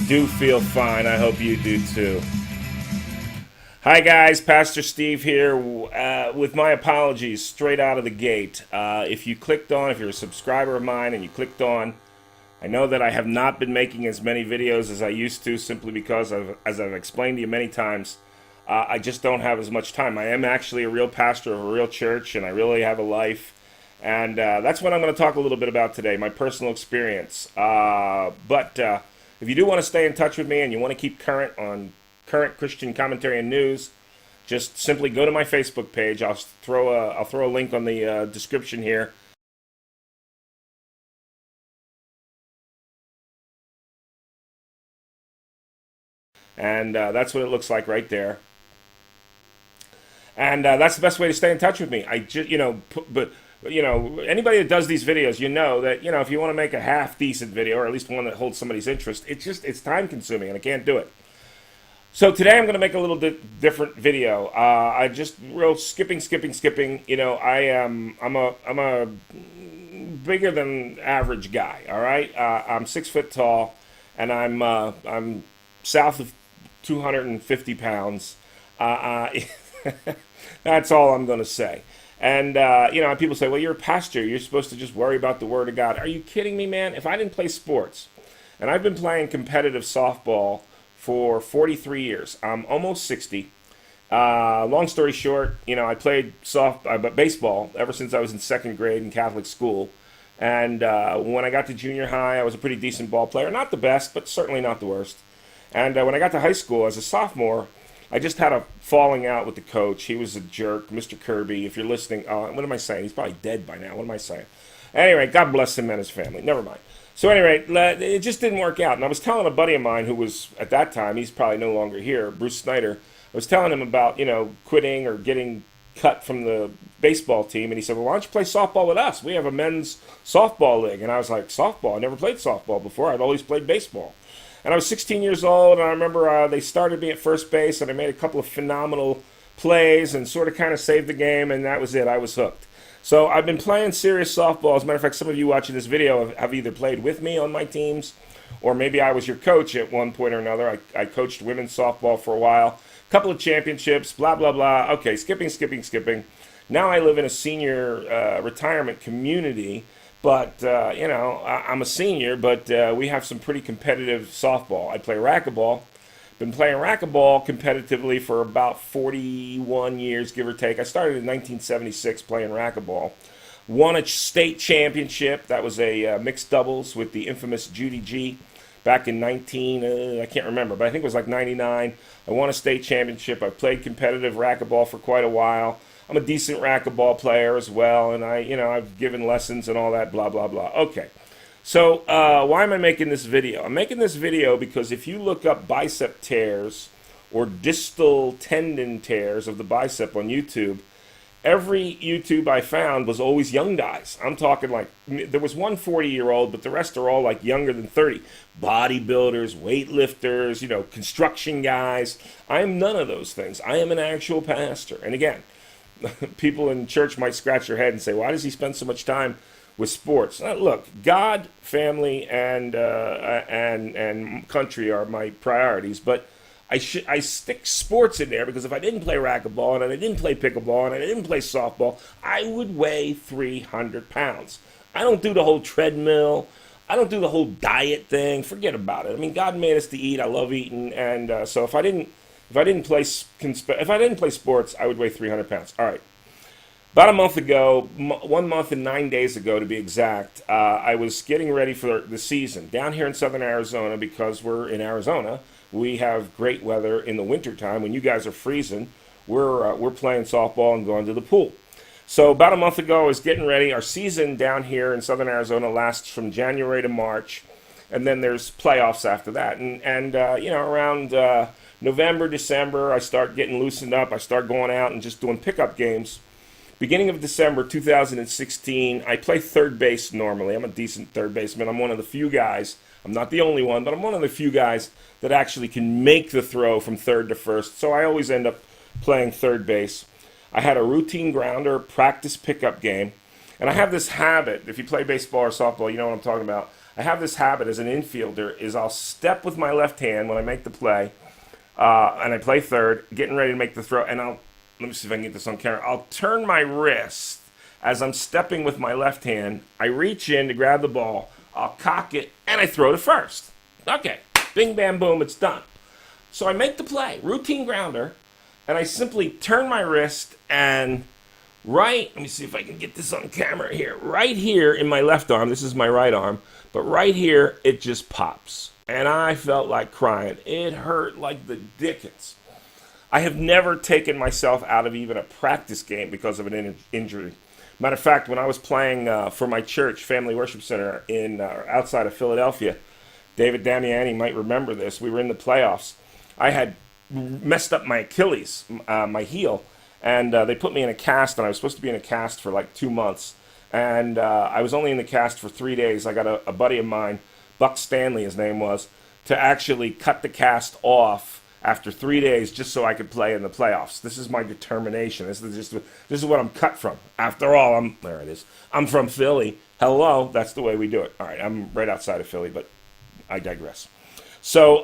do feel fine. I hope you do too. Hi, guys. Pastor Steve here with my apologies straight out of the gate. If you're a subscriber of mine and you clicked on, I know that I have not been making as many videos as I used to simply because, as I've explained to you many times, I just don't have as much time. I am actually a real pastor of a real church, and I really have a life. And that's what I'm going to talk a little bit about today, my personal experience. But if you do want to stay in touch with me and you want to keep current on current Christian commentary and news, just simply go to my Facebook page. I'll throw a link on the description here. And that's what it looks like right there. And that's the best way to stay in touch with me. I just, anybody that does these videos, that, if you want to make a half decent video or at least one that holds somebody's interest, it's time consuming and I can't do it. So today I'm going to make a little different video. I just real skipping. I'm a bigger than average guy. All right, I'm 6 foot tall, and I'm south of 250 pounds. That's all I'm going to say. And, people say, well, you're a pastor. You're supposed to just worry about the Word of God. Are you kidding me, man? If I didn't play sports, and I've been playing competitive softball for 43 years. I'm almost 60. Long story short, I played baseball ever since I was in second grade in Catholic school. And when I got to junior high, I was a pretty decent ball player. Not the best, but certainly not the worst. And when I got to high school as a sophomore, I just had a falling out with the coach. He was a jerk, Mr. Kirby. If you're listening, what am I saying? He's probably dead by now. What am I saying? Anyway, God bless him and his family. Never mind. So anyway, it just didn't work out. And I was telling a buddy of mine who was, at that time, he's probably no longer here, Bruce Snyder. I was telling him about, quitting or getting cut from the baseball team. And he said, well, why don't you play softball with us? We have a men's softball league. And I was like, softball? I never played softball before. I'd always played baseball. And I was 16 years old, and I remember they started me at first base, and I made a couple of phenomenal plays and sort of kind of saved the game, and that was it. I was hooked. So I've been playing serious softball. As a matter of fact, some of you watching this video have either played with me on my teams, or maybe I was your coach at one point or another. I coached women's softball for a while. A couple of championships, blah, blah, blah. Okay, skipping. Now I live in a senior retirement community. But, I'm a senior, but we have some pretty competitive softball. I play racquetball. Been playing racquetball competitively for about 41 years, give or take. I started in 1976 playing racquetball. Won a state championship. That was a mixed doubles with the infamous Judy G back in I can't remember, but I think it was like 99. I won a state championship. I played competitive racquetball for quite a while. I'm a decent racquetball player as well, and I've given lessons and all that, blah, blah, blah. Okay, so why am I making this video? I'm making this video because if you look up bicep tears or distal tendon tears of the bicep on YouTube, every YouTube I found was always young guys. I'm talking like, there was one 40-year-old, but the rest are all like younger than 30. Bodybuilders, weightlifters, construction guys. I am none of those things. I am an actual pastor. And again, people in church might scratch their head and say, why does he spend so much time with sports? Look, God, family, and country are my priorities, but I stick sports in there because if I didn't play racquetball and I didn't play pickleball and I didn't play softball, I would weigh 300 pounds. I don't do the whole treadmill. I don't do the whole diet thing. Forget about it. I mean, God made us to eat. I love eating, and so if I didn't play sports, I would weigh 300 pounds. All right. About a month ago, 1 month and 9 days ago to be exact, I was getting ready for the season down here in southern Arizona because we're in Arizona. We have great weather in the wintertime. When you guys are freezing, we're playing softball and going to the pool. So about a month ago, I was getting ready. Our season down here in southern Arizona lasts from January to March, and then there's playoffs after that. And around November, December, I start getting loosened up. I start going out and just doing pickup games. Beginning of December 2016, I play third base normally. I'm a decent third baseman. I'm one of the few guys. I'm not the only one, but I'm one of the few guys that actually can make the throw from third to first. So I always end up playing third base. I had a routine grounder practice pickup game. And I have this habit, if you play baseball or softball, you know what I'm talking about. I have this habit as an infielder is I'll step with my left hand when I make the play, and I play third, getting ready to make the throw, and let me see if I can get this on camera. I'll turn my wrist as I'm stepping with my left hand. I reach in to grab the ball, I'll cock it, and I throw to first. Okay, bing, bam, boom, it's done. So I make the play, routine grounder, and I simply turn my wrist and let me see if I can get this on camera here. Right here in my left arm, this is my right arm, but right here, it just pops. And I felt like crying. It hurt like the dickens. I have never taken myself out of even a practice game because of an injury. Matter of fact, when I was playing for my church, Family Worship Center, outside of Philadelphia, David Damiani might remember this. We were in the playoffs. I had messed up my Achilles, my heel, and they put me in a cast, and I was supposed to be in a cast for like 2 months. And I was only in the cast for 3 days. I got a buddy of mine, Buck Stanley, his name was, to actually cut the cast off after 3 days just so I could play in the playoffs. This is my determination. This is what I'm cut from. After all, there it is. I'm from Philly. Hello, that's the way we do it. All right, I'm right outside of Philly, but I digress. So,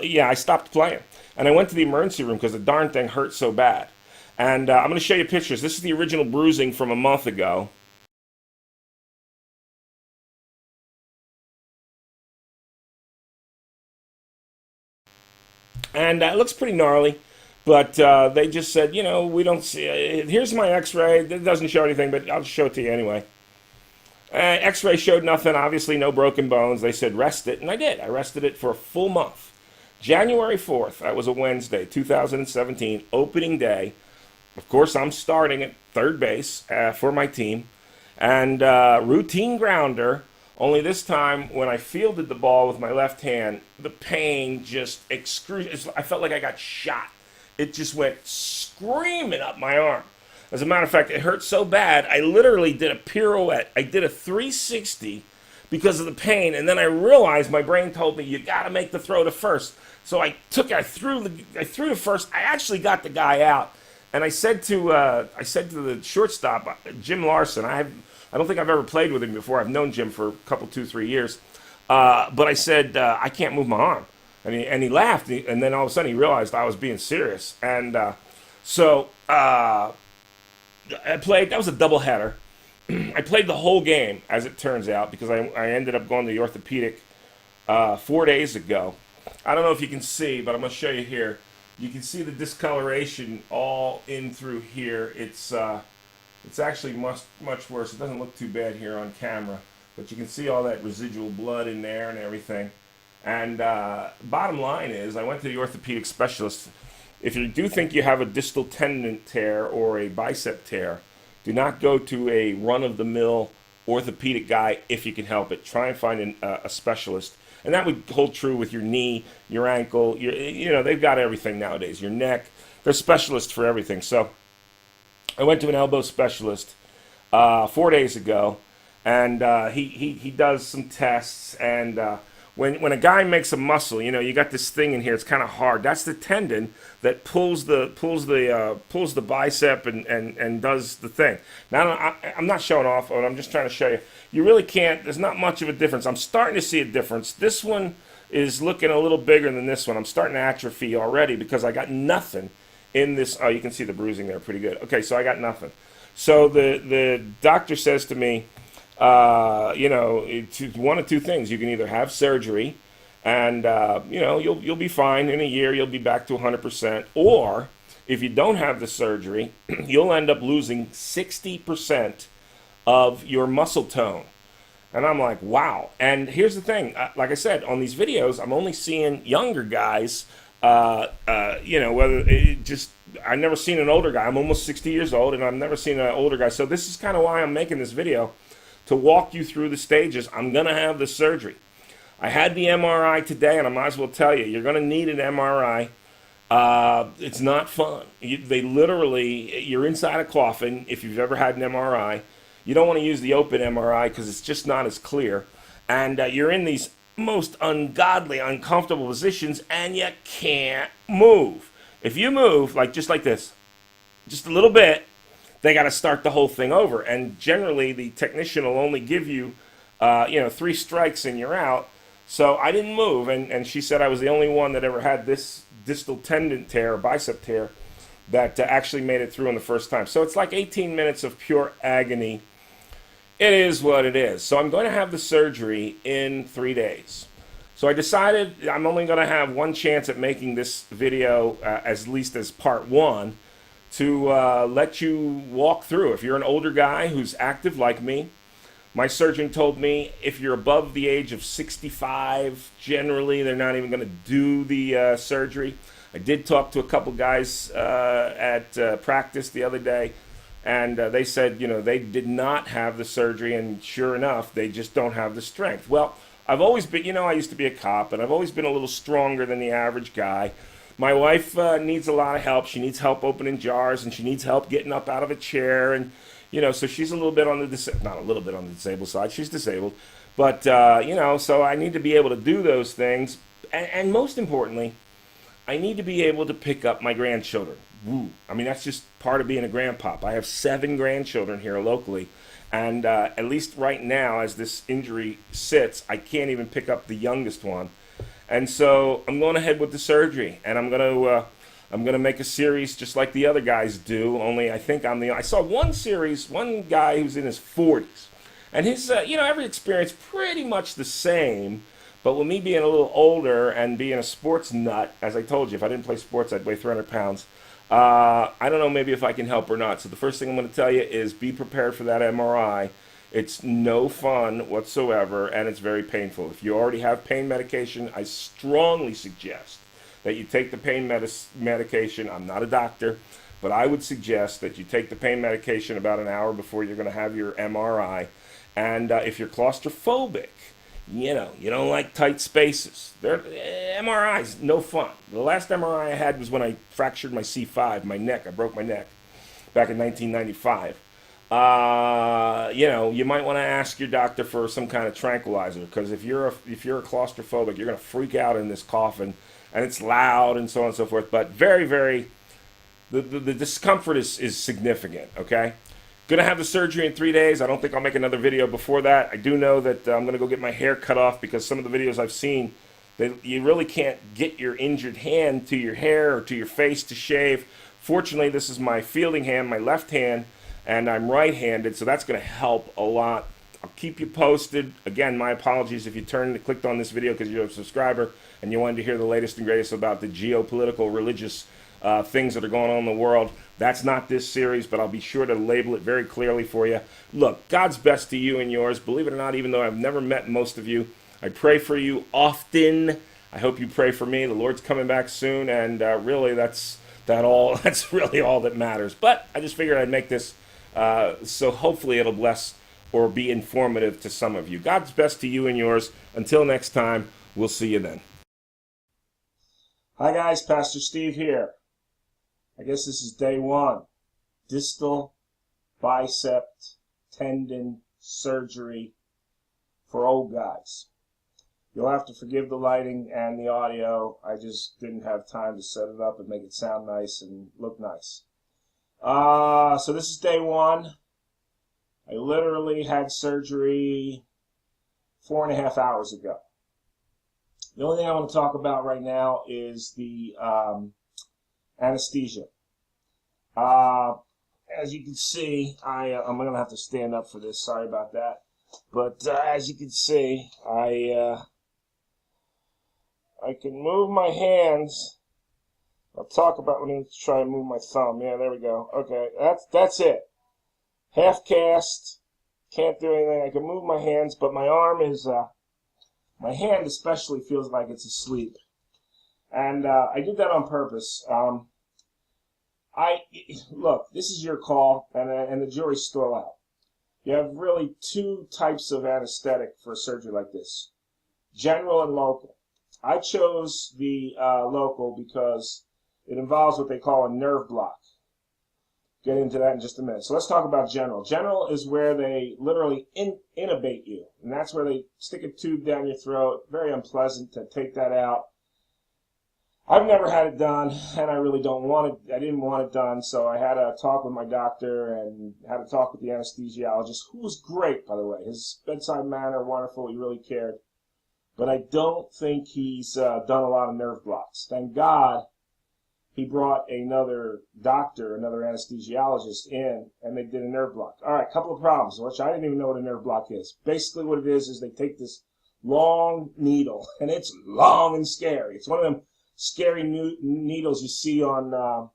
yeah, I stopped playing. And I went to the emergency room because the darn thing hurt so bad. And I'm going to show you pictures. This is the original bruising from a month ago. And it looks pretty gnarly, but they just said, we don't see. Here's my X-ray. It doesn't show anything, but I'll show it to you anyway. X-ray showed nothing. Obviously, no broken bones. They said rest it, and I did. I rested it for a full month. January 4th, that was a Wednesday, 2017, opening day. Of course, I'm starting at third base for my team, and routine grounder. Only this time, when I fielded the ball with my left hand, the pain just excruciating. I felt like I got shot. It just went screaming up my arm. As a matter of fact, it hurt so bad, I literally did a pirouette. I did a 360 because of the pain, and then I realized my brain told me, you got to make the throw to first. So I threw to first. I actually got the guy out, and I said to the shortstop, Jim Larson. I don't think I've ever played with him before. I've known Jim for a couple, 2-3 years. But I said, I can't move my arm. And he laughed. And then all of a sudden he realized I was being serious. And so I played. That was a doubleheader. I played the whole game, as it turns out, because I ended up going to the orthopedic 4 days ago. I don't know if you can see, but I'm going to show you here. You can see the discoloration all in through here. It's actually much worse. It doesn't look too bad here on camera, but you can see all that residual blood in there and everything. And bottom line is, I went to the orthopedic specialist. If you do think you have a distal tendon tear or a bicep tear, do not go to a run-of-the-mill orthopedic guy if you can help it. Try and find a specialist. And that would hold true with your knee, your ankle. They've got everything nowadays. Your neck. They're specialists for everything. So I went to an elbow specialist 4 days ago, and he does some tests. And when a guy makes a muscle, you got this thing in here. It's kind of hard. That's the tendon that pulls the bicep and does the thing. Now I'm not showing off, but I'm just trying to show you. You really can't. There's not much of a difference. I'm starting to see a difference. This one is looking a little bigger than this one. I'm starting to atrophy already because I got nothing in this. Oh, you can see the bruising there pretty good. Okay, so I got nothing. So the doctor says to me, it's one of two things. You can either have surgery and, you'll be fine. In a year, you'll be back to 100%. Or if you don't have the surgery, you'll end up losing 60% of your muscle tone. And I'm like, wow. And here's the thing. Like I said, on these videos, I'm only seeing younger guys. Whether it just, I've never seen an older guy. I'm almost 60 years old, and I've never seen an older guy. So this is kind of why I'm making this video, to walk you through the stages. I'm going to have the surgery. I had the MRI today, and I might as well tell you, you're going to need an MRI. It's not fun. You're inside a coffin if you've ever had an MRI. You don't want to use the open MRI because it's just not as clear. And you're in these most ungodly, uncomfortable positions, and you can't move. If you move, just like this, just a little bit, they got to start the whole thing over. And generally, the technician will only give you 3 strikes and you're out. So I didn't move, and she said I was the only one that ever had this distal tendon tear, bicep tear, that actually made it through in the first time. So it's like 18 minutes of pure agony. It is what it is. So I'm going to have the surgery in 3 days. So I decided I'm only going to have one chance at making this video, at least as part 1, to let you walk through. If you're an older guy who's active like me, my surgeon told me if you're above the age of 65, generally they're not even going to do the surgery. I did talk to a couple guys at practice the other day, and they said, they did not have the surgery, and sure enough, they just don't have the strength. Well, I've always been, I used to be a cop, and I've always been a little stronger than the average guy. My wife needs a lot of help. She needs help opening jars, and she needs help getting up out of a chair, and so she's a little bit on the not a little bit on the disabled side. She's disabled, but so I need to be able to do those things, and most importantly, I need to be able to pick up my grandchildren. Woo. I mean, that's just part of being a grandpop. I have 7 grandchildren here locally, and at least right now, as this injury sits, I can't even pick up the youngest one, and so I'm going ahead with the surgery, and I'm going to make a series just like the other guys do, only I think I saw one guy who's in his 40s, and his, every experience pretty much the same, but with me being a little older and being a sports nut, as I told you, if I didn't play sports, I'd weigh 300 pounds. I don't know maybe if I can help or not, so the first thing I'm going to tell you is be prepared for that MRI. It's no fun whatsoever, and it's very painful. If you already have pain medication, I strongly suggest that you take the pain medication. I'm not a doctor, but I would suggest that you take the pain medication about an hour before you're going to have your MRI. And if you're claustrophobic, you don't like tight spaces. MRIs, no fun. The last MRI I had was when I fractured my C5, my neck. I broke my neck back in 1995. You might want to ask your doctor for some kind of tranquilizer, because if you're a claustrophobic, you're going to freak out in this coffin. And it's loud and so on and so forth, but very, very, the discomfort is significant, okay? Gonna have the surgery in 3 days. I don't think I'll make another video before that. I do know that I'm gonna go get my hair cut off, because some of the videos I've seen, you really can't get your injured hand to your hair or to your face to shave. Fortunately, this is my fielding hand, my left hand, and I'm right-handed, so that's gonna help a lot. I'll keep you posted. Again, my apologies if you clicked on this video because you're a subscriber and you wanted to hear the latest and greatest about the geopolitical, religious things that are going on in the world. That's not this series, but I'll be sure to label it very clearly for you. Look, God's best to you and yours. Believe it or not, even though I've never met most of you, I pray for you often. I hope you pray for me. The Lord's coming back soon, and really, that's really all that matters. But I just figured I'd make this so hopefully it'll bless or be informative to some of you. God's best to you and yours. Until next time, we'll see you then. Hi guys, Pastor Steve here. I guess this is day 1. Distal bicep tendon surgery for old guys. You'll have to forgive the lighting and the audio. I just didn't have time to set it up and make it sound nice and look nice. So this is day 1. I literally had surgery 4.5 hours ago. The only thing I want to talk about right now is the anesthesia. As you can see, I'm going to have to stand up for this. Sorry about that. But as you can see, I can move my hands. I'll talk about. Let me try and move my thumb. Yeah, there we go. Okay, that's it. Half cast. Can't do anything. I can move my hands, but my arm is. My hand especially feels like it's asleep, and I did that on purpose. Look. This is your call, and the jury's still out. You have really 2 types of anesthetic for a surgery like this: general and local. I chose the local because it involves what they call a nerve block. Get into that in just a minute. So let's talk about general. General is where they literally intubate you, and that's where they stick a tube down your throat. Very unpleasant to take that out. I've never had it done, and I really don't want it. I didn't want it done, so I had a talk with my doctor and had a talk with the anesthesiologist, who was great, by the way. His bedside manner, wonderful. He really cared. But I don't think he's done a lot of nerve blocks. Thank God he brought another doctor, another anesthesiologist in, and they did a nerve block. All right, couple of problems, which I didn't even know what a nerve block is. Basically what it is they take this long needle, and it's long and scary. It's one of them scary needles you see on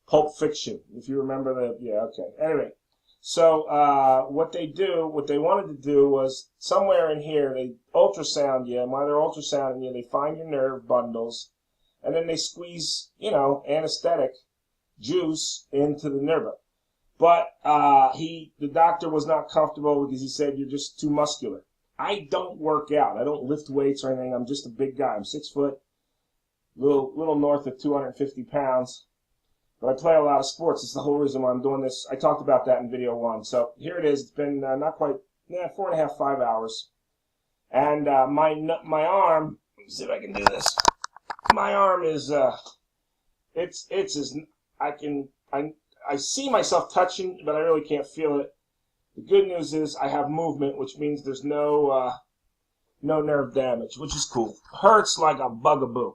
Pulp Fiction, if you remember the, yeah, okay. Anyway, so what they wanted to do was somewhere in here, they ultrasound you, and while they're ultrasounding you, they find your nerve bundles, and then they squeeze, anesthetic juice into the nerve. But the doctor was not comfortable because he said, you're just too muscular. I don't work out. I don't lift weights or anything. I'm just a big guy. I'm 6 foot, little north of 250 pounds. But I play a lot of sports. It's the whole reason why I'm doing this. I talked about that in video 1. So here it is. It's been not quite 4.5, 5 hours. And my arm, let me see if I can do this. My arm is, it's as, I see myself touching, but I really can't feel it. The good news is I have movement, which means there's no nerve damage, which is cool. Hurts like a bugaboo.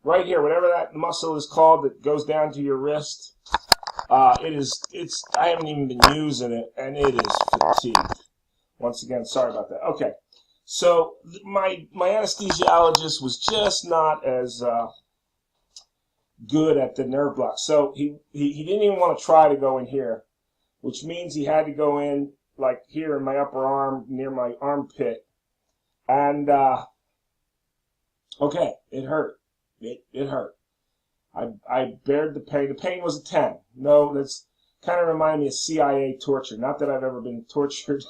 Right here, whatever that muscle is called that goes down to your wrist, I haven't even been using it, and it is fatigued. Once again, sorry about that. Okay, so my anesthesiologist was just not as good at the nerve block. So he didn't even want to try to go in here, which means he had to go in like here in my upper arm, near my armpit. And, okay, it hurt. It hurt. I bared the pain. The pain was a 10. No, that's kind of reminded me of CIA torture. Not that I've ever been tortured,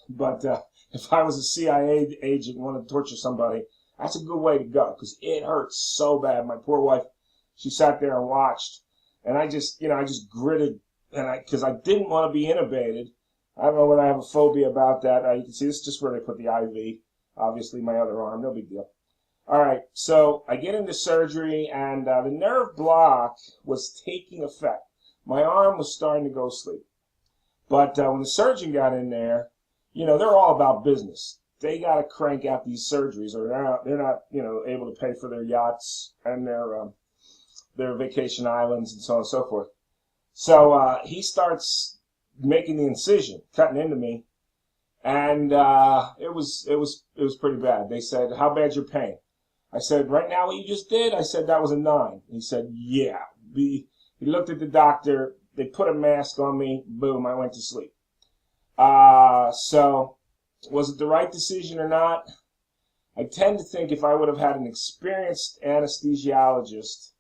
but if I was a CIA agent and wanted to torture somebody, that's a good way to go because it hurts so bad. My poor wife, she sat there and watched, and I just gritted, and because I didn't want to be intubated. I don't know whether I have a phobia about that. You can see this is just where they put the IV. Obviously, my other arm, no big deal. All right, so I get into surgery, and the nerve block was taking effect. My arm was starting to go to sleep. But when the surgeon got in there, they're all about business. They got to crank out these surgeries, or they're not able to pay for their yachts and their vacation islands and so on and so forth. So he starts making the incision, cutting into me, and it was pretty bad. They said, "How bad's your pain?" I said, "Right now, what you just did?" I said, "That was a 9." He said, "Yeah." He looked at the doctor. They put a mask on me. Boom, I went to sleep. So was it the right decision or not? I tend to think if I would have had an experienced anesthesiologist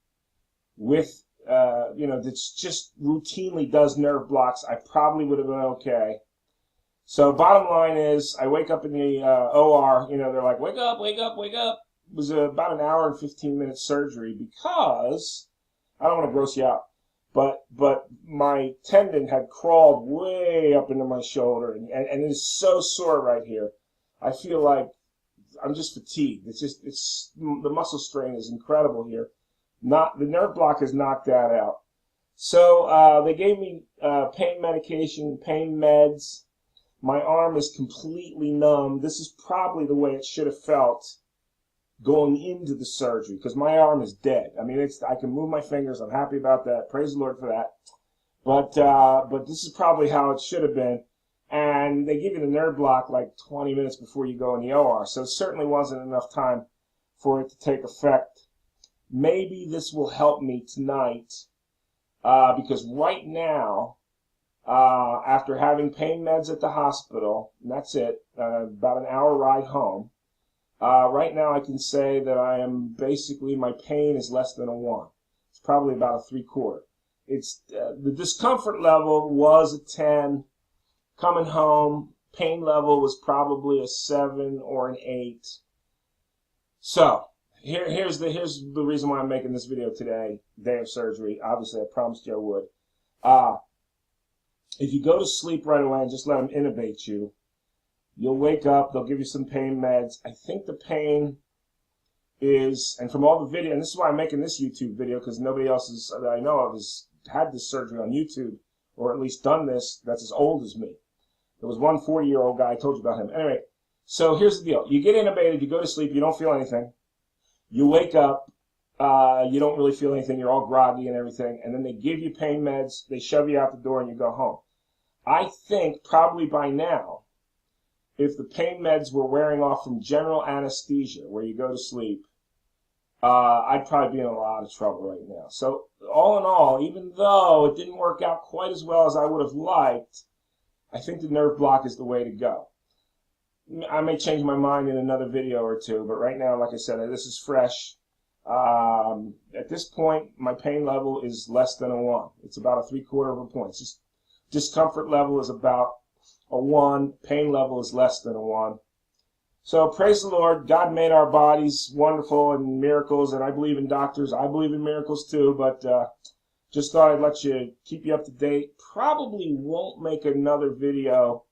with, that just routinely does nerve blocks, I probably would have been okay. So bottom line is, I wake up in the OR. They're like, "Wake up, wake up, wake up." It was about an hour and 15-minute surgery because, I don't want to gross you out, but my tendon had crawled way up into my shoulder, and it is so sore right here. I feel like I'm just fatigued. It's the muscle strain is incredible here. The nerve block has knocked that out. So they gave me pain medication, pain meds. My arm is completely numb. This is probably the way it should have felt going into the surgery, because my arm is dead. I mean, I can move my fingers. I'm happy about that. Praise the Lord for that. But this is probably how it should have been. And they give you the nerve block like 20 minutes before you go in the OR. So it certainly wasn't enough time for it to take effect. Maybe this will help me tonight, because right now, after having pain meds at the hospital, and that's it, about an hour ride home, right now I can say that I am basically, my pain is less than a 1. It's probably about a 3/4. It's the discomfort level was a 10. Coming home, pain level was probably a 7 or an 8. So here's the reason why I'm making this video today, day of surgery. Obviously, I promised you I would. If you go to sleep right away and just let them intubate you, you'll wake up. They'll give you some pain meds. I think the pain is, and from all the video, and this is why I'm making this YouTube video, because nobody else that I know of has had this surgery on YouTube, or at least done this, that's as old as me. There was one 40-year-old guy, I told you about him. Anyway, so here's the deal. You get intubated, you go to sleep, you don't feel anything. You wake up, you don't really feel anything, you're all groggy and everything, and then they give you pain meds, they shove you out the door, and you go home. I think probably by now, if the pain meds were wearing off from general anesthesia, where you go to sleep, I'd probably be in a lot of trouble right now. So all in all, even though it didn't work out quite as well as I would have liked, I think the nerve block is the way to go. I may change my mind in another video or two, but right now, like I said, this is fresh. At this point, my pain level is less than a 1. It's about a 3/4 of a point. It's just discomfort level is about a 1. Pain level is less than a 1. So praise the Lord. God made our bodies wonderful and miracles, and I believe in doctors. I believe in miracles too, but just thought I'd let you, keep you up to date. Probably won't make another video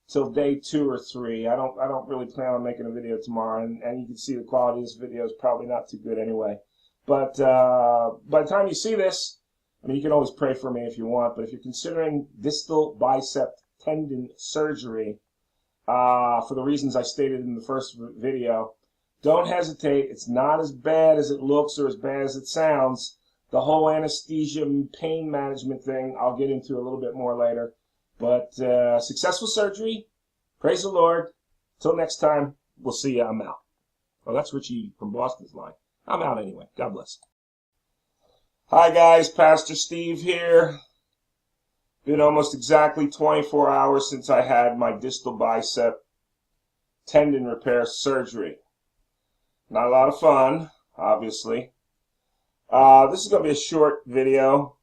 till day 2 or 3. I don't really plan on making a video tomorrow, and you can see the quality of this video is probably not too good anyway. But by the time you see this, I mean, you can always pray for me if you want, but if you're considering distal bicep tendon surgery, for the reasons I stated in the first video, don't hesitate. It's not as bad as it looks or as bad as it sounds. The whole anesthesia and pain management thing I'll get into a little bit more later. But successful surgery. Praise the Lord. Till next time, we'll see you. I'm out. Oh, that's Richie from Boston's line. I'm out anyway. God bless. Hi guys, Pastor Steve here. Been almost exactly 24 hours since I had my distal bicep tendon repair surgery. Not a lot of fun, obviously. This is going to be a short video.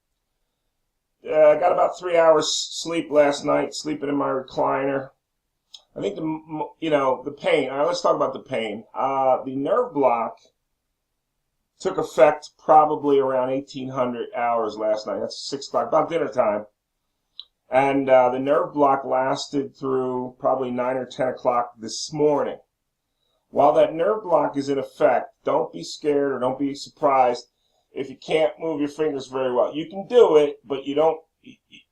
I got about 3 hours sleep last night, sleeping in my recliner. I think the pain. Let's talk about the pain. The nerve block took effect probably around 1800 hours last night. That's 6 o'clock, about dinner time. And the nerve block lasted through probably 9 or 10 o'clock this morning. While that nerve block is in effect, don't be scared or don't be surprised if you can't move your fingers very well. You can do it, but you don't.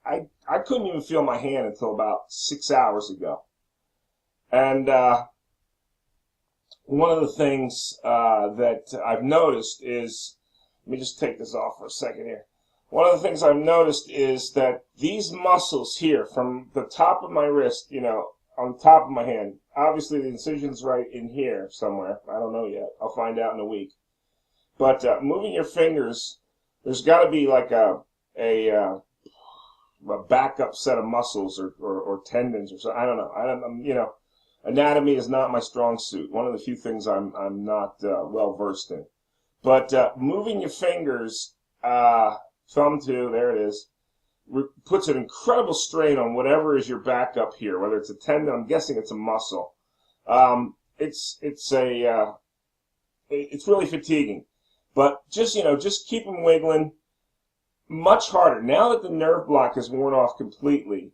I couldn't even feel my hand until about 6 hours ago. And one of the things that I've noticed is, let me just take this off for a second here. One of the things I've noticed is that these muscles here, from the top of my wrist, on the top of my hand, obviously the incision's right in here somewhere. I don't know yet. I'll find out in a week. But moving your fingers, there's got to be like a backup set of muscles or tendons or something. I don't know. Anatomy is not my strong suit. One of the few things I'm not well versed in. But moving your fingers, thumb to, there it is, puts an incredible strain on whatever is your backup here, whether it's a tendon. I'm guessing it's a muscle. It's really fatiguing. But just keep them wiggling. Much harder now that the nerve block is worn off completely.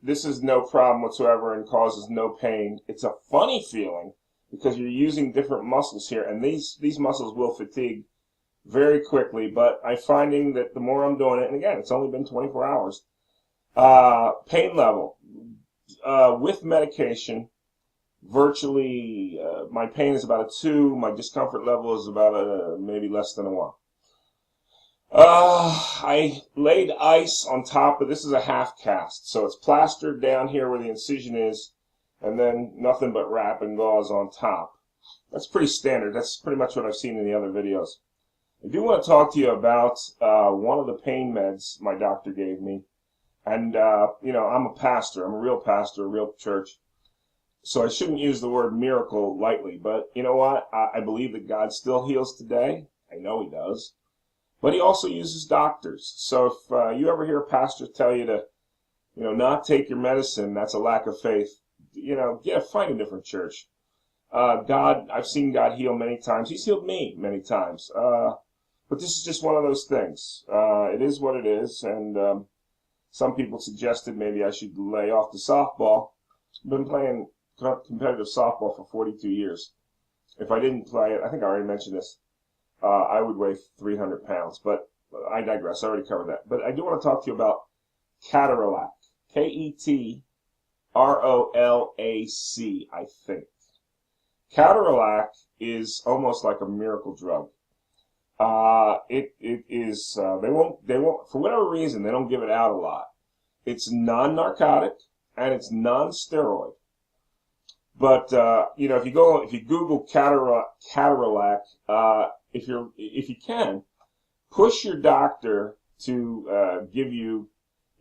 This is no problem whatsoever and causes no pain. It's a funny feeling because you're using different muscles here, and these muscles will fatigue very quickly. But I'm finding that the more I'm doing it, and again, it's only been 24 hours, pain level with medication, virtually my pain is about a 2. My discomfort level is about maybe less than a 1. I laid ice on top of, this is a half cast, so it's plastered down here where the incision is, and then nothing but wrap and gauze on top. That's pretty standard. That's pretty much what I've seen in the other videos. I do want to talk to you about one of the pain meds my doctor gave me. And, I'm a pastor. I'm a real pastor, a real church. So I shouldn't use the word miracle lightly. But you know what? I believe that God still heals today. I know he does. But he also uses doctors. So if you ever hear a pastor tell you to, not take your medicine, that's a lack of faith. Find a different church. I've seen God heal many times. He's healed me many times. But this is just one of those things. It is what it is. And some people suggested maybe I should lay off the softball. I've been playing competitive softball for 42 years. if I didn't play it, I think I already mentioned this, I would weigh 300 pounds. But I digress. I already covered that. But I do want to talk to you about Ketorolac. Ketorolac, I think. Ketorolac is almost like a miracle drug. It is, they won't, for whatever reason, they don't give it out a lot. It's non-narcotic and it's non-steroid. But, if you Google Ketorolac, if you can, push your doctor to, give you,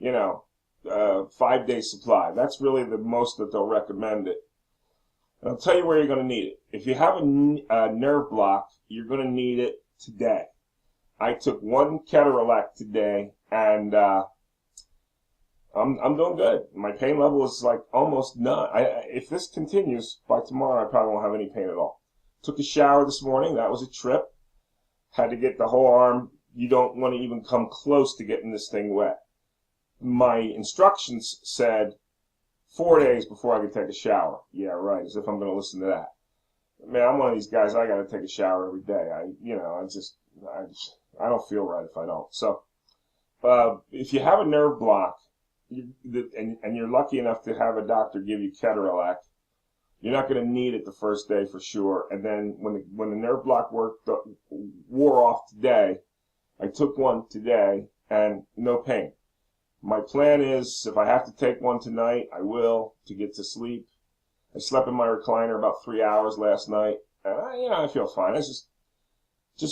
5-day supply. That's really the most that they'll recommend it. And I'll tell you where you're going to need it. If you have a nerve block, you're going to need it today. I took one Ketorolac today, and I'm doing good. My pain level is like almost none. If this continues, by tomorrow I probably won't have any pain at all. Took a shower this morning. That was a trip. Had to get the whole arm. You don't want to even come close to getting this thing wet. My instructions said 4 days before I could take a shower. Yeah, right, as if I'm going to listen to that. Man, I'm one of these guys, I got to take a shower every day. I don't feel right if I don't. So, if you have a nerve block, and you're lucky enough to have a doctor give you Ketorolac, you're not going to need it the first day for sure. And then when the nerve block wore off today, I took one today, and no pain. My plan is, if I have to take one tonight, I will, to get to sleep. I slept in my recliner about 3 hours last night, and I feel fine. I just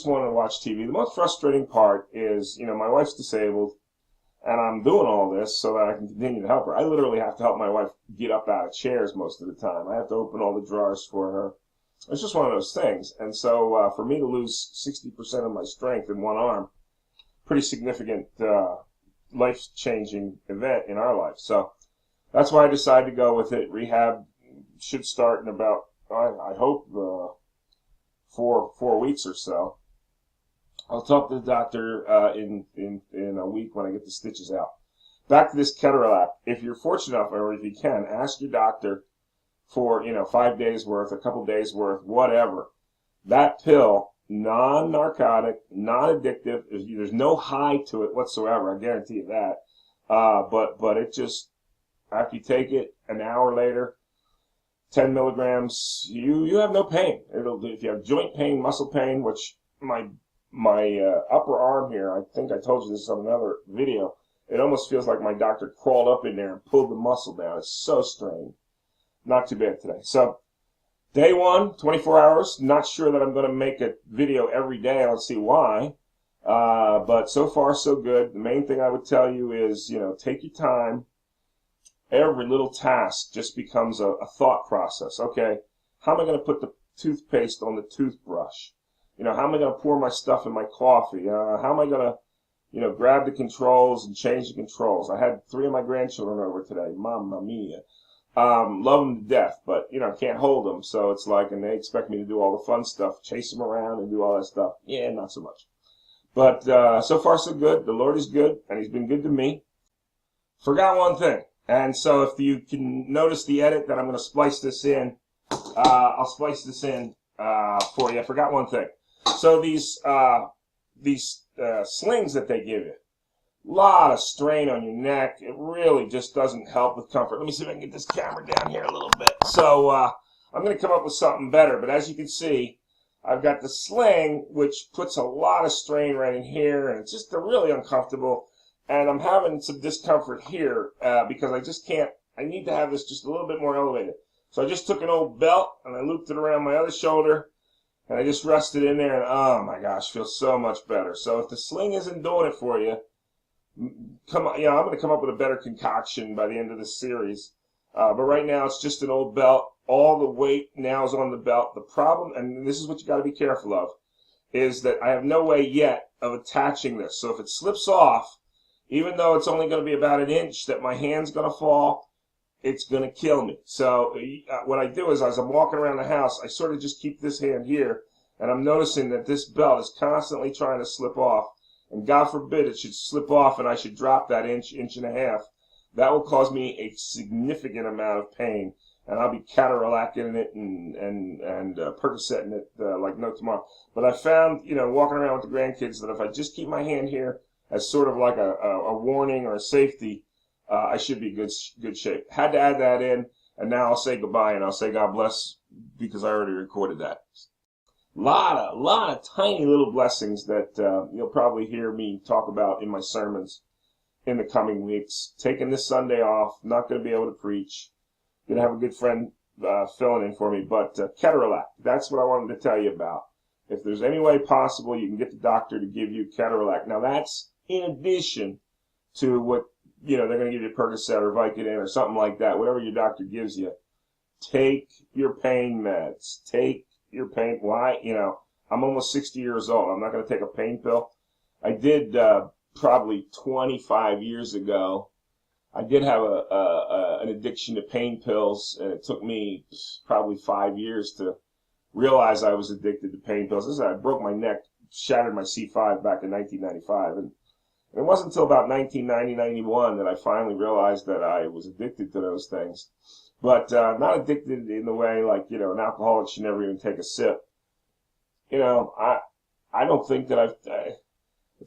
want to watch TV. The most frustrating part is, my wife's disabled, and I'm doing all this so that I can continue to help her. I literally have to help my wife get up out of chairs most of the time. I have to open all the drawers for her. It's just one of those things. And so for me to lose 60% of my strength in one arm, pretty significant life-changing event in our life. So that's why I decided to go with it. Rehab should start in about, I hope, 4 weeks or so. I'll talk to the doctor in a week when I get the stitches out. Back to this Ketorolac. If you're fortunate enough, or if you can, ask your doctor for 5 days worth, a couple days worth, whatever. That pill, non-narcotic, non-addictive. There's no high to it whatsoever. I guarantee you that. But it just, after you take it, an hour later, 10 milligrams, you have no pain. If you have joint pain, muscle pain, which my upper arm here, I think I told you this on another video, it almost feels like my doctor crawled up in there and pulled the muscle down. It's so strange. Not too bad today. So, day 1, 24 hours. Not sure that I'm going to make a video every day. I don't see why. But so far, so good. The main thing I would tell you is, take your time. Every little task just becomes a thought process. Okay, how am I going to put the toothpaste on the toothbrush? How am I going to pour my stuff in my coffee? How am I going to, grab the controls and change the controls? I had 3 of my grandchildren over today. Mamma mia. Love them to death, but, can't hold them. So it's like, and they expect me to do all the fun stuff, chase them around and do all that stuff. Yeah, not so much. But so far, so good. The Lord is good, and He's been good to me. Forgot one thing. And so if you can notice the edit that I'm going to splice this in, I'll splice this in for you. I forgot one thing. So these slings that they give you, a lot of strain on your neck. It really just doesn't help with comfort. Let me see if I can get this camera down here a little bit. So I'm going to come up with something better. But as you can see, I've got the sling, which puts a lot of strain right in here, and it's just really uncomfortable. And I'm having some discomfort here because I just can't. I need to have this just a little bit more elevated. So I just took an old belt and I looped it around my other shoulder, and I just rested in there, and oh my gosh, feels so much better. So if the sling isn't doing it for you, I'm going to come up with a better concoction by the end of this series. But right now it's just an old belt. All the weight now is on the belt. The problem, and this is what you got to be careful of, is that I have no way yet of attaching this. So if it slips off, even though it's only going to be about an inch that my hand's going to fall, it's going to kill me. So what I do is, as I'm walking around the house, I sort of just keep this hand here, and I'm noticing that this belt is constantly trying to slip off. And God forbid it should slip off and I should drop that inch and a half. That will cause me a significant amount of pain. and I'll be cataracting it and Percocetting it like no tomorrow. But I found, walking around with the grandkids, that if I just keep my hand here as sort of like a warning or a safety, I should be good shape. Had to add that in, and now I'll say goodbye and I'll say God bless because I already recorded that. Lot of tiny little blessings that you'll probably hear me talk about in my sermons in the coming weeks. Taking this Sunday off, not going to be able to preach. Going to have a good friend filling in for me, but Ketorolac, that's what I wanted to tell you about. If there's any way possible, you can get the doctor to give you Ketorolac. Now that's in addition to what, they're going to give you Percocet or Vicodin or something like that, whatever your doctor gives you. Take your pain meds. Take your pain. Why? I'm almost 60 years old. I'm not going to take a pain pill. I did probably 25 years ago. I did have an addiction to pain pills, and it took me probably 5 years to realize I was addicted to pain pills. I broke my neck, shattered my C5 back in 1995, and it wasn't until about 1990, 91 that I finally realized that I was addicted to those things. But not addicted in the way like, an alcoholic should never even take a sip. I don't think that I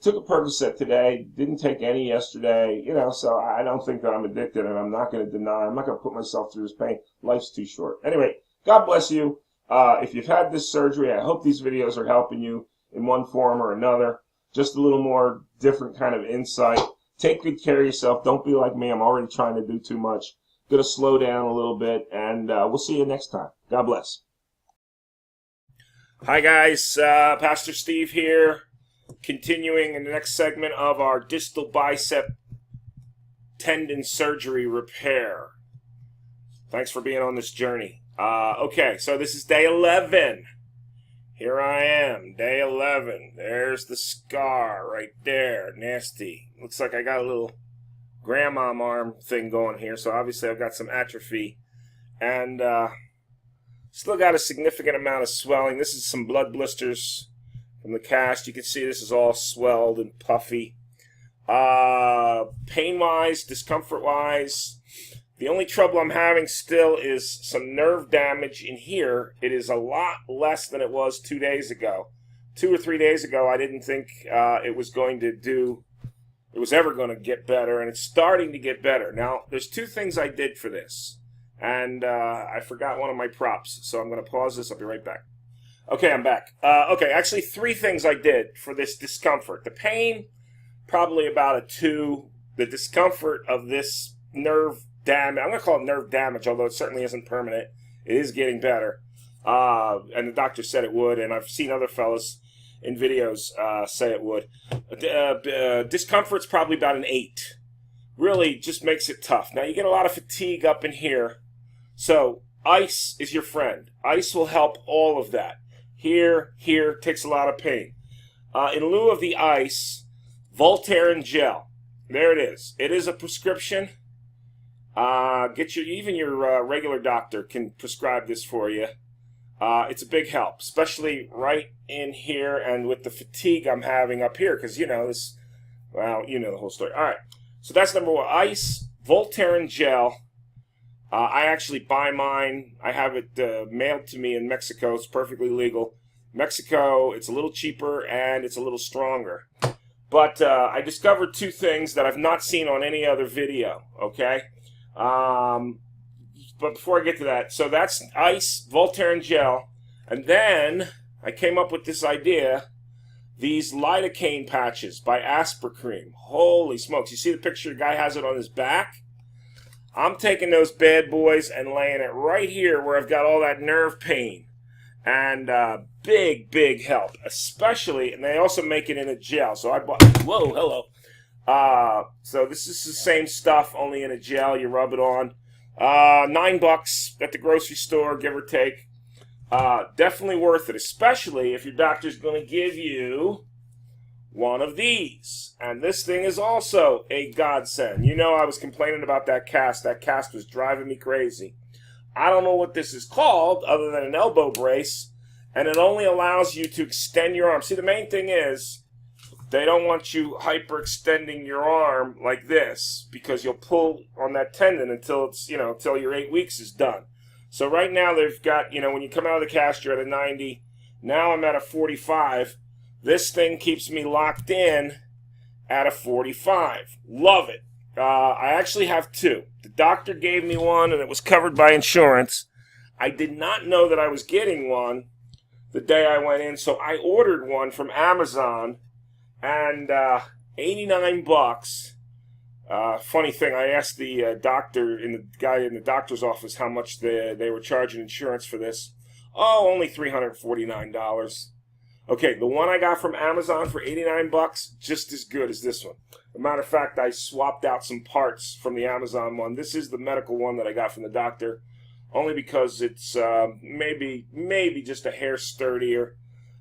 took a Percocet today, didn't take any yesterday, so I don't think that I'm addicted, and I'm not going to deny, I'm not going to put myself through this pain. Life's too short. Anyway, God bless you. If you've had this surgery, I hope these videos are helping you in one form or another. Just a little more different kind of insight. Take good care of yourself. Don't be like me. I'm already trying to do too much. Going to slow down a little bit, and we'll see you next time. God bless. Hi, guys. Pastor Steve here. Continuing in the next segment of our distal bicep tendon surgery repair. Thanks for being on this journey. Okay, so this is day 11. Here I am, day 11. There's the scar right there. Nasty. Looks like I got a little grandma arm thing going here, so obviously I've got some atrophy. And still got a significant amount of swelling. This is some blood blisters from the cast. You can see this is all swelled and puffy. Pain-wise, discomfort-wise, the only trouble I'm having still is some nerve damage in here. It is a lot less than it was 2 days ago. 2 or 3 days ago, I didn't think it was ever going to get better, and it's starting to get better. Now, there's 2 things I did for this, and I forgot one of my props, so I'm going to pause this. I'll be right back. Okay, I'm back. Okay, actually 3 things I did for this discomfort. The pain, probably about a 2. The discomfort of this nerve damage, I'm going to call it nerve damage, although it certainly isn't permanent. It is getting better. And the doctor said it would, and I've seen other fellas in videos say it would. Discomfort's probably about an 8. Really just makes it tough. Now, you get a lot of fatigue up in here. So, ice is your friend. Ice will help all of that. Here, takes a lot of pain. In lieu of the ice, Voltaren gel. There it is. It is a prescription. Even your regular doctor can prescribe this for you. It's a big help, especially right in here and with the fatigue I'm having up here, because, you know the whole story. All right, so that's number 1. Ice, Voltaren gel. I actually buy mine. I have it mailed to me in Mexico. It's perfectly legal. Mexico, it's a little cheaper and it's a little stronger. But I discovered 2 things that I've not seen on any other video, okay? But before I get to that, so that's ice, Voltaren gel, and then I came up with this idea, these lidocaine patches by Aspercream. Holy smokes, you see the picture, the guy has it on his back? I'm taking those bad boys and laying it right here where I've got all that nerve pain. And big help, especially, and they also make it in a gel. So I bought, whoa, hello. So this is the same stuff, only in a gel. You rub it on. $9 at the grocery store, give or take. Definitely worth it, especially if your doctor's going to give you one of these. And this thing is also a godsend. You know, I was complaining about that cast. That cast was driving me crazy. I don't know what this is called other than an elbow brace, and it only allows you to extend your arm. See, the main thing is they don't want you hyperextending your arm like this because you'll pull on that tendon until it's, until your 8 weeks is done. So right now they've got, when you come out of the cast, you're at a 90. Now I'm at a 45. This thing keeps me locked in at a 45. Love it. I actually have two. The doctor gave me one, and it was covered by insurance. I did not know that I was getting one the day I went in, so I ordered one from Amazon, and 89 bucks. Funny thing, I asked the guy in the doctor's office how much they were charging insurance for this. Oh, only $349. Okay, the one I got from Amazon for 89 bucks, just as good as this one. As a matter of fact, I swapped out some parts from the Amazon one. This is the medical one that I got from the doctor, only because it's maybe just a hair sturdier.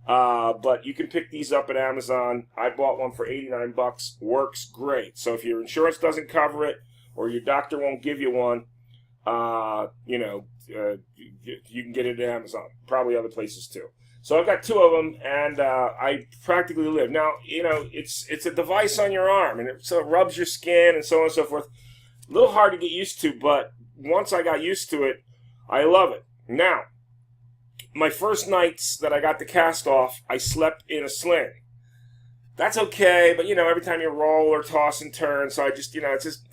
But you can pick these up at Amazon. I bought one for 89 bucks. Works great. So if your insurance doesn't cover it, or your doctor won't give you one, you can get it at Amazon. Probably other places too. So I've got two of them, and I practically live. Now, it's a device on your arm, and so it rubs your skin and so on and so forth. A little hard to get used to, but once I got used to it, I love it. Now, my first nights that I got the cast off, I slept in a sling. That's okay, but, every time you roll or toss and turn, so I just, it's just,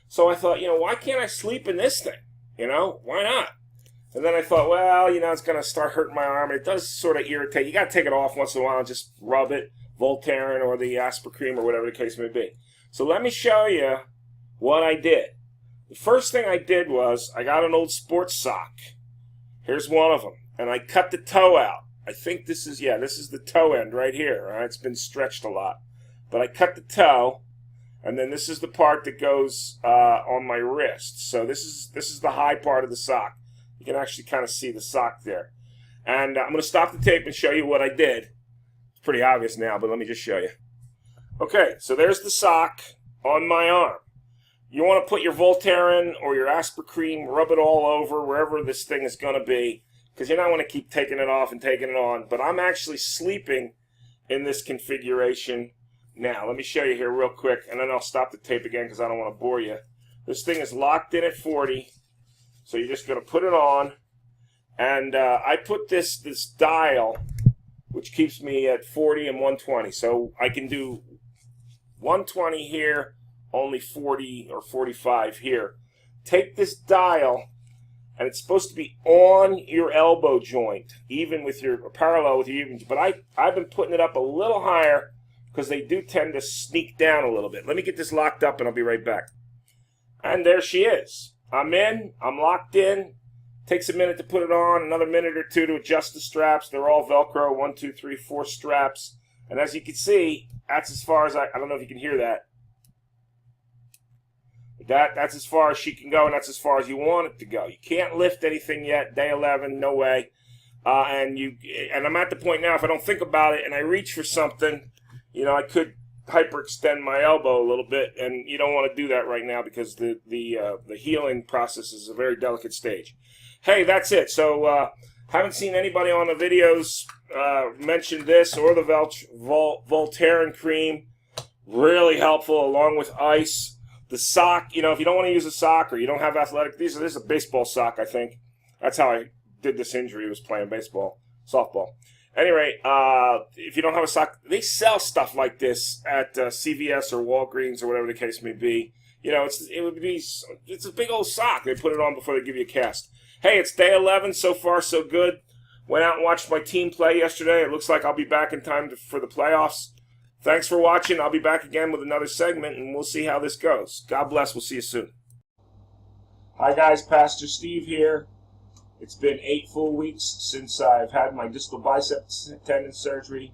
So I thought, why can't I sleep in this thing? Why not? And then I thought, well, it's going to start hurting my arm. And it does sort of irritate. You got to take it off once in a while and just rub it, Voltaren or the Aspercreme or whatever the case may be. So let me show you what I did. The first thing I did was I got an old sports sock. Here's one of them. And I cut the toe out. I think this is the toe end right here. Right? It's been stretched a lot. But I cut the toe. And then this is the part that goes on my wrist. So this is the high part of the sock. You can actually kind of see the sock there. And I'm going to stop the tape and show you what I did. It's pretty obvious now, but let me just show you. Okay, so there's the sock on my arm. You want to put your Voltaren or your Aspercreme, rub it all over wherever this thing is going to be, because you're not going to keep taking it off and taking it on. But I'm actually sleeping in this configuration. Now, let me show you here real quick, and then I'll stop the tape again because I don't want to bore you. This thing is locked in at 40. So you're just going to put it on, and I put this dial, which keeps me at 40 and 120. So I can do 120 here, only 40 or 45 here. Take this dial, and it's supposed to be on your elbow joint, even with your parallel with your even. But I've been putting it up a little higher because they do tend to sneak down a little bit. Let me get this locked up, and I'll be right back. And there she is. I'm in, I'm locked in. Takes a minute to put it on, another minute or two to adjust the straps. They're all Velcro, 1, 2, 3, 4 straps. And as you can see, that's as far as I don't know if you can hear that. That's as far as she can go, and that's as far as you want it to go. You can't lift anything yet, day 11, no way. And I'm at the point now, if I don't think about it and I reach for something, I could hyperextend my elbow a little bit, and you don't want to do that right now because the healing process is a very delicate stage. Hey, that's it. So haven't seen anybody on the videos mention this or the Voltaren cream. Really helpful, along with ice. The sock, if you don't want to use a sock or you don't have athletic, this is a baseball sock, I think. That's how I did this injury, was playing softball. Anyway, if you don't have a sock, they sell stuff like this at CVS or Walgreens or whatever the case may be. It's a big old sock. They put it on before they give you a cast. Hey, it's day 11. So far, so good. Went out and watched my team play yesterday. It looks like I'll be back in time for the playoffs. Thanks for watching. I'll be back again with another segment, and we'll see how this goes. God bless. We'll see you soon. Hi, guys. Pastor Steve here. It's been 8 full weeks since I've had my distal bicep tendon surgery.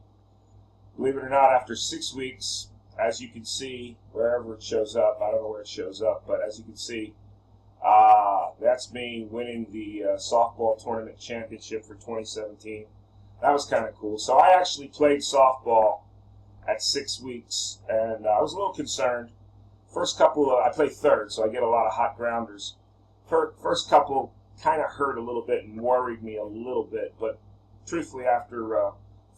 Believe it or not, after 6 weeks, as you can see, wherever it shows up, I don't know where it shows up, but as you can see, that's me winning the softball tournament championship for 2017. That was kind of cool. So I actually played softball at 6 weeks, and I was a little concerned. First couple, I play third, so I get a lot of hot grounders. First couple kind of hurt a little bit and worried me a little bit, but truthfully, after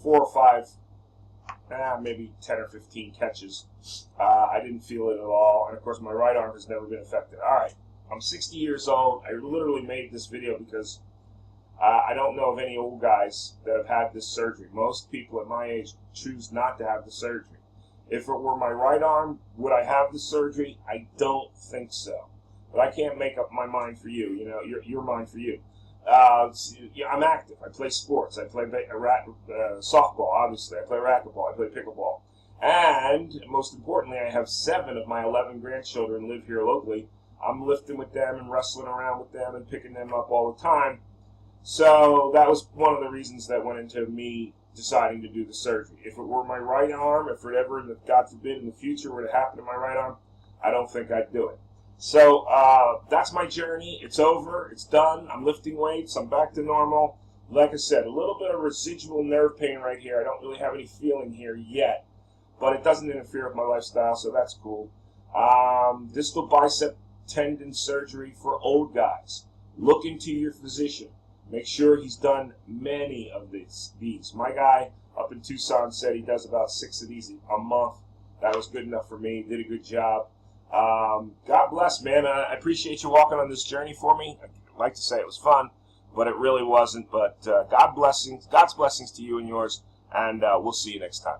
4 or 5, maybe 10 or 15 catches, I didn't feel it at all. And of course, my right arm has never been affected. All right, I'm 60 years old. I literally made this video because I don't know of any old guys that have had this surgery. Most people at my age choose not to have the surgery. If it were my right arm, would I have the surgery? I don't think so. But I can't make up my mind for you. You know, your mind for you. Yeah, I'm active. I play sports. I play softball, obviously. I play racquetball. I play pickleball. And most importantly, I have 7 of my 11 grandchildren live here locally. I'm lifting with them and wrestling around with them and picking them up all the time. So that was one of the reasons that went into me deciding to do the surgery. If it were my right arm, if it ever, God forbid, in the future were to happen to my right arm, I don't think I'd do it. So that's my journey. It's over. It's done. I'm lifting weights. I'm back to normal. Like I said, a little bit of residual nerve pain right here. I don't really have any feeling here yet, but it doesn't interfere with my lifestyle, so that's cool. Distal bicep tendon surgery for old guys. Look into your physician. Make sure he's done many of these. My guy up in Tucson said he does about 6 of these a month. That was good enough for me. Did a good job. God bless, man. I appreciate you walking on this journey for me. I'd like to say it was fun, but it really wasn't. But God's blessings to you and yours, and we'll see you next time.